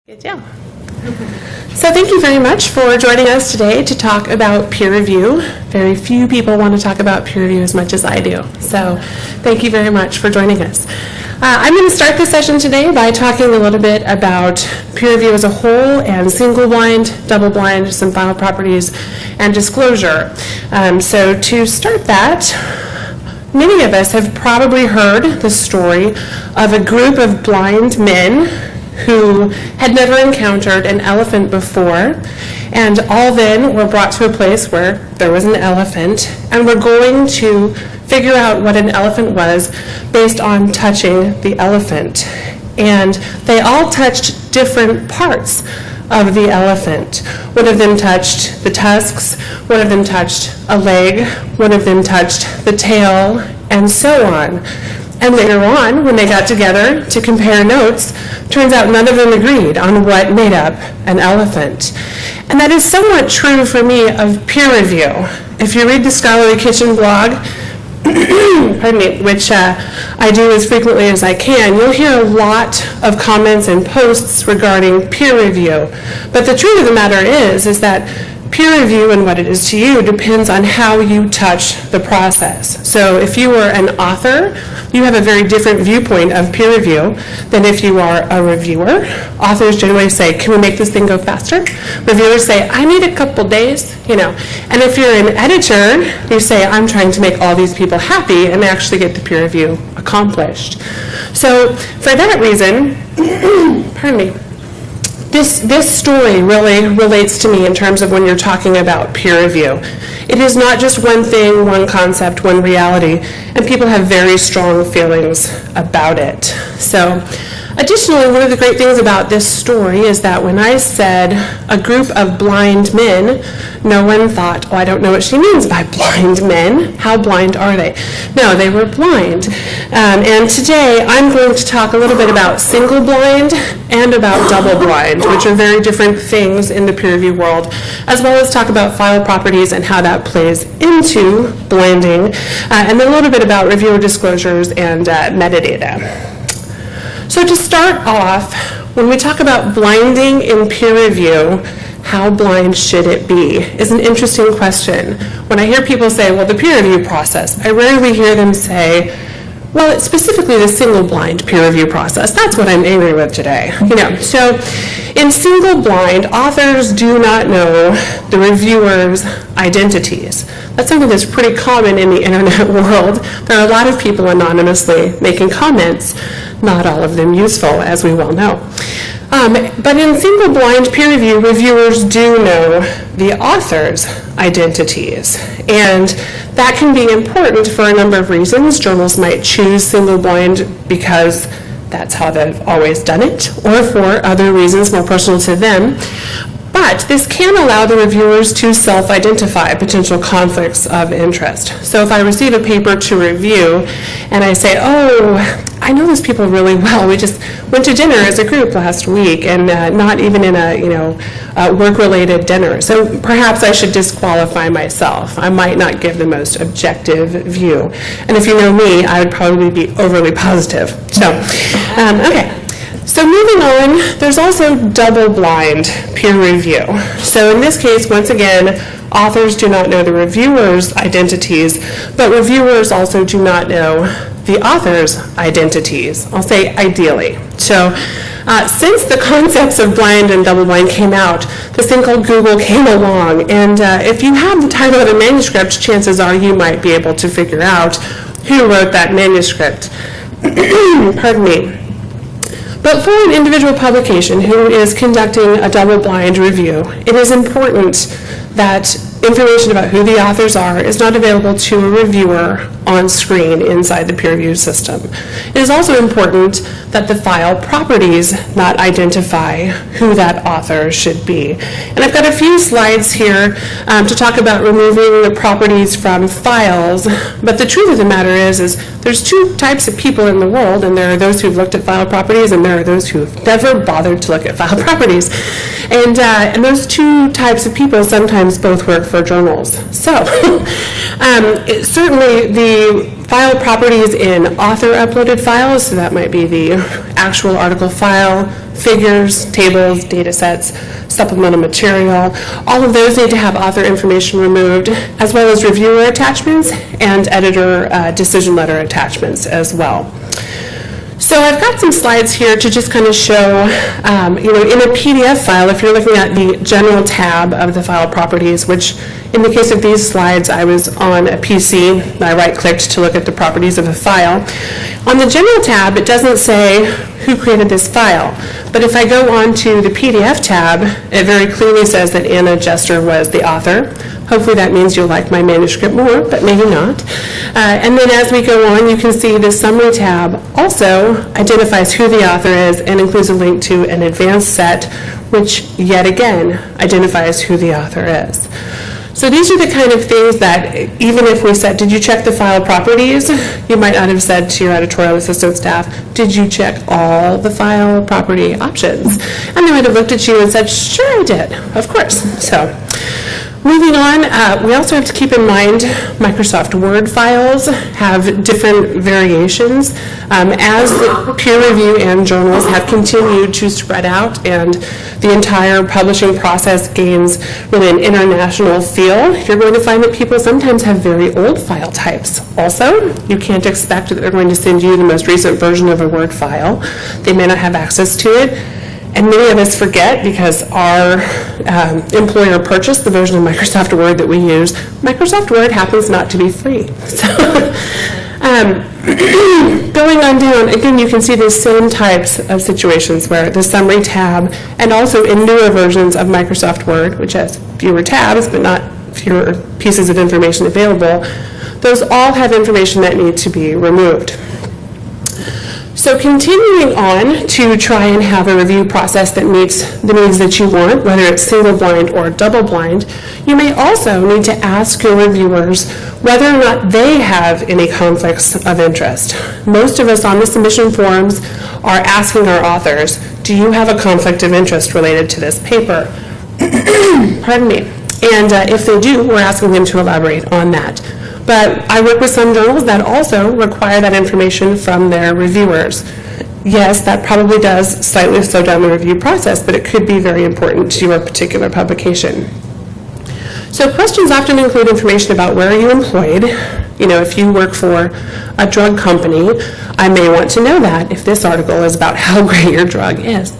Good deal. So thank you very much for joining us today to talk about peer review. Very few people want to talk about peer review as much as I do. So thank you very much for joining us. I'm going to start this session today by talking a little bit about peer review as a whole and single blind, double blind, some file properties, and disclosure. So to start that, many of us have probably heard the story of a group of blind men who had never encountered an elephant before, and all then were brought to a place where there was an elephant, and were going to figure out what an elephant was based on touching the elephant. And they all touched different parts of the elephant. One of them touched the tusks, one of them touched a leg, one of them touched the tail, and so on. And later on, when they got together to compare notes, turns out none of them agreed on what made up an elephant. And that is somewhat true for me of peer review. If you read the Scholarly Kitchen blog, pardon me, which I do as frequently as I can, you'll hear a lot of comments and posts regarding peer review. But the truth of the matter is that peer review and what it is to you depends on how you touch the process. So if you are an author, you have a very different viewpoint of peer review than if you are a reviewer. Authors generally say, can we make this thing go faster? Reviewers say, I need a couple days, And if you're an editor, you say, I'm trying to make all these people happy and actually get the peer review accomplished. So for that reason, pardon me, This story really relates to me in terms of when you're talking about peer review. It is not just one thing, one concept, one reality, and people have very strong feelings about it. So, additionally, one of the great things about this story is that when I said a group of blind men, no one thought, I don't know what she means by blind men. How blind are they? No, they were blind. And today I'm going to talk a little bit about single blind and about double blind, which are very different things in the peer review world, as well as talk about file properties and how that plays into blinding, and then a little bit about reviewer disclosures and metadata. So to start off, when we talk about blinding in peer review, how blind should it be is an interesting question. When I hear people say, the peer review process, I rarely hear them say, it's specifically the single blind peer review process. That's what I'm angry with today. So in single blind, authors do not know the reviewers' identities. That's something that's pretty common in the internet world. There are a lot of people anonymously making comments, not all of them useful, as we well know. But in single blind peer review, reviewers do know the author's identities. And that can be important for a number of reasons. Journals might choose single blind because that's how they've always done it, or for other reasons more personal to them. But this can allow the reviewers to self-identify potential conflicts of interest. So if I receive a paper to review and I say, I know these people really well. We just went to dinner as a group last week, and not even in a work-related dinner. So perhaps I should disqualify myself. I might not give the most objective view. And if you know me, I would probably be overly positive. So, okay. So moving on, there's also double-blind peer review. So in this case, once again, authors do not know the reviewers' identities, but reviewers also do not know the author's identities. I'll say ideally. So since the concepts of blind and double-blind came out, this thing called Google came along, and if you have the title of a manuscript, chances are you might be able to figure out who wrote that manuscript. Pardon me. But for an individual publication who is conducting a double-blind review, it is important that information about who the authors are is not available to a reviewer on screen inside the peer review system. It is also important that the file properties not identify who that author should be. And I've got a few slides here to talk about removing the properties from files, but the truth of the matter is there's two types of people in the world, and there are those who've looked at file properties, and there are those who've never bothered to look at file properties. And those two types of people sometimes sometimes both work for journals. So certainly the file properties in author-uploaded files, so that might be the actual article file, figures, tables, data sets, supplemental material, all of those need to have author information removed, as well as reviewer attachments and editor decision letter attachments as well. So I've got some slides here to just kind of show, in a PDF file, if you're looking at the general tab of the file properties, which in the case of these slides, I was on a PC, and I right-clicked to look at the properties of a file. On the general tab, it doesn't say who created this file, but if I go on to the PDF tab, it very clearly says that Anna Jester was the author. Hopefully that means you'll like my manuscript more, but maybe not. And then as we go on, you can see the summary tab also identifies who the author is and includes a link to an advanced set, which yet again identifies who the author is. So these are the kind of things that even if we said, did you check the file properties? You might not have said to your editorial assistant staff, did you check all the file property options? And they might have looked at you and said, sure I did, of course. So moving on, we also have to keep in mind Microsoft Word files have different variations. As peer review and journals have continued to spread out and the entire publishing process gains really an international feel, you're going to find that people sometimes have very old file types. Also, you can't expect that they're going to send you the most recent version of a Word file. They may not have access to it. And many of us forget because our employer purchased the version of Microsoft Word that we use. Microsoft Word happens not to be free. So, going on down, again, you can see the same types of situations where the summary tab, and also in newer versions of Microsoft Word, which has fewer tabs but not fewer pieces of information available, those all have information that need to be removed. So continuing on to try and have a review process that meets the needs that you want, whether it's single blind or double blind, you may also need to ask your reviewers whether or not they have any conflicts of interest. Most of us on the submission forums are asking our authors, do you have a conflict of interest related to this paper? Pardon me. And if they do, we're asking them to elaborate on that. But I work with some journals that also require that information from their reviewers. Yes, that probably does slightly slow down the review process, but it could be very important to your particular publication. So questions often include information about where are you employed. If you work for a drug company, I may want to know that if this article is about how great your drug is.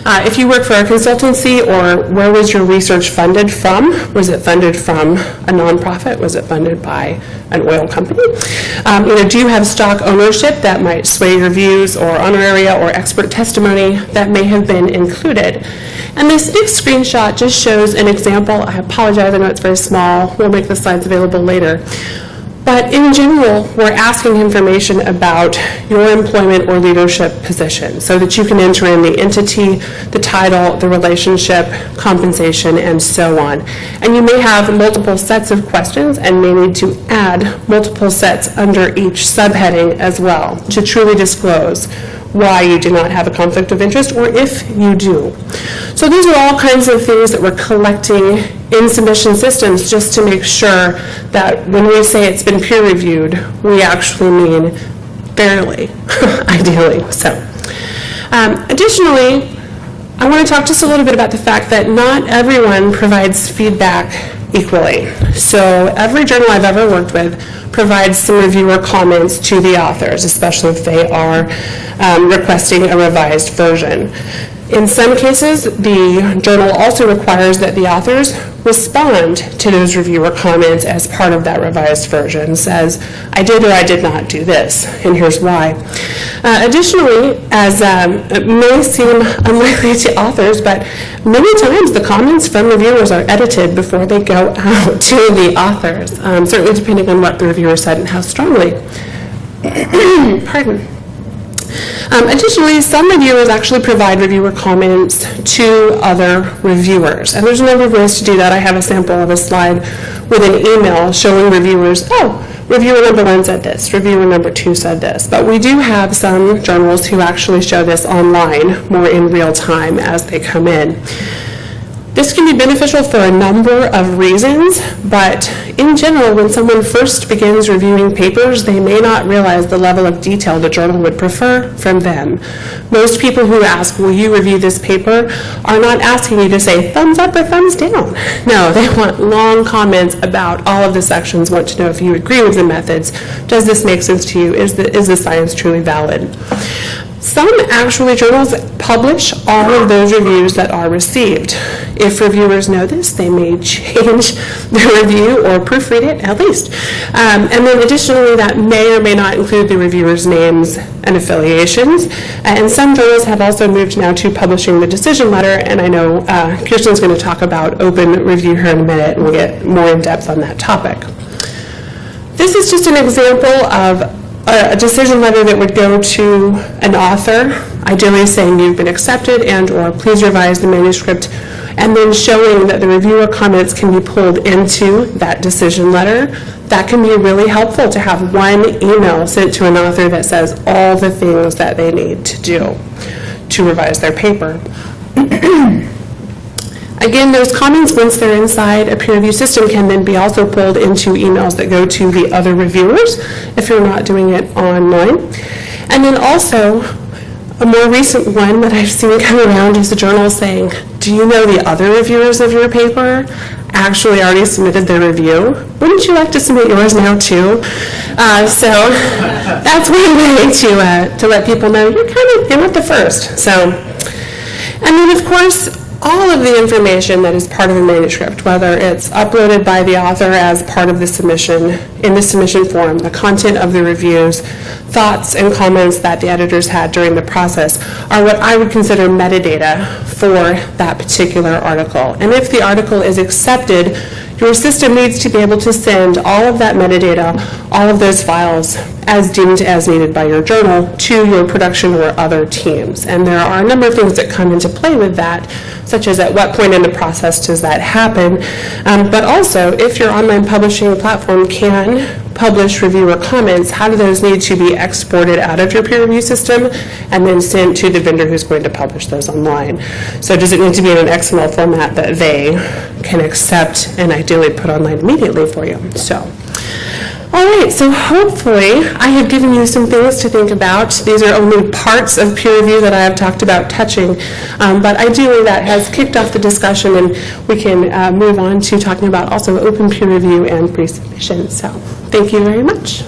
If you work for a consultancy, or where was your research funded from? Was it funded from a nonprofit? Was it funded by an oil company? Do you have stock ownership that might sway your views, or honoraria or expert testimony that may have been included? And this next screenshot just shows an example. I apologize, I know it's very small. We'll make the slides available later. But in general, we're asking information about your employment or leadership position so that you can enter in the entity, the title, the relationship, compensation, and so on. And you may have multiple sets of questions and may need to add multiple sets under each subheading as well to truly disclose why you do not have a conflict of interest, or if you do. So these are all kinds of things that we're collecting in submission systems just to make sure that when we say it's been peer reviewed, we actually mean fairly, ideally. So, additionally, I want to talk just a little bit about the fact that not everyone provides feedback equally. So every journal I've ever worked with provides some reviewer comments to the authors, especially if they are requesting a revised version. In some cases, the journal also requires that the authors respond to those reviewer comments as part of that revised version, says, I did or I did not do this, and here's why. Additionally, as it may seem unlikely to authors, but many times the comments from reviewers are edited before they go out to the authors, certainly depending on what the reviewer said and how strongly. Pardon. Additionally, some reviewers actually provide reviewer comments to other reviewers. And there's a number of ways to do that. I have a sample of a slide with an email showing reviewers, reviewer number 1 said this, reviewer number 2 said this. But we do have some journals who actually show this online more in real time as they come in. This can be beneficial for a number of reasons, but in general, when someone first begins reviewing papers, they may not realize the level of detail the journal would prefer from them. Most people who ask, will you review this paper, are not asking you to say thumbs up or thumbs down. No, they want long comments about all of the sections, want to know if you agree with the methods. Does this make sense to you? Is the science truly valid? Some actually journals publish all of those reviews that are received. If reviewers know this, they may change their review or proofread it at least. And then additionally, that may or may not include the reviewers' names and affiliations. And some journals have also moved now to publishing the decision letter, and I know Kirsten's going to talk about open review here in a minute, and we'll get more in depth on that topic. This is just an example of a decision letter that would go to an author, ideally saying you've been accepted and or please revise the manuscript, and then showing that the reviewer comments can be pulled into that decision letter. That can be really helpful to have one email sent to an author that says all the things that they need to do to revise their paper. Again, those comments, once they're inside a peer review system, can then be also pulled into emails that go to the other reviewers if you're not doing it online. And then also, a more recent one that I've seen come around is the journal saying, do you know the other reviewers of your paper actually already submitted their review? Wouldn't you like to submit yours now too? So that's one way to let people know you're not the first. So, and then of course, all of the information that is part of the manuscript, whether it's uploaded by the author as part of the submission, in the submission form, the content of the reviews, thoughts and comments that the editors had during the process, are what I would consider metadata for that particular article. And if the article is accepted, your system needs to be able to send all of that metadata, all of those files, as deemed as needed by your journal, to your production or other teams. And there are a number of things that come into play with that, such as at what point in the process does that happen. But also, if your online publishing platform can publish reviewer comments, how do those need to be exported out of your peer review system and then sent to the vendor who's going to publish those online? So does it need to be in an XML format that they can accept and ideally put online immediately for you? So, all right, so hopefully I have given you some things to think about. These are only parts of peer review that I have talked about touching, but ideally that has kicked off the discussion, and we can move on to talking about also open peer review and pre-submission. So thank you very much.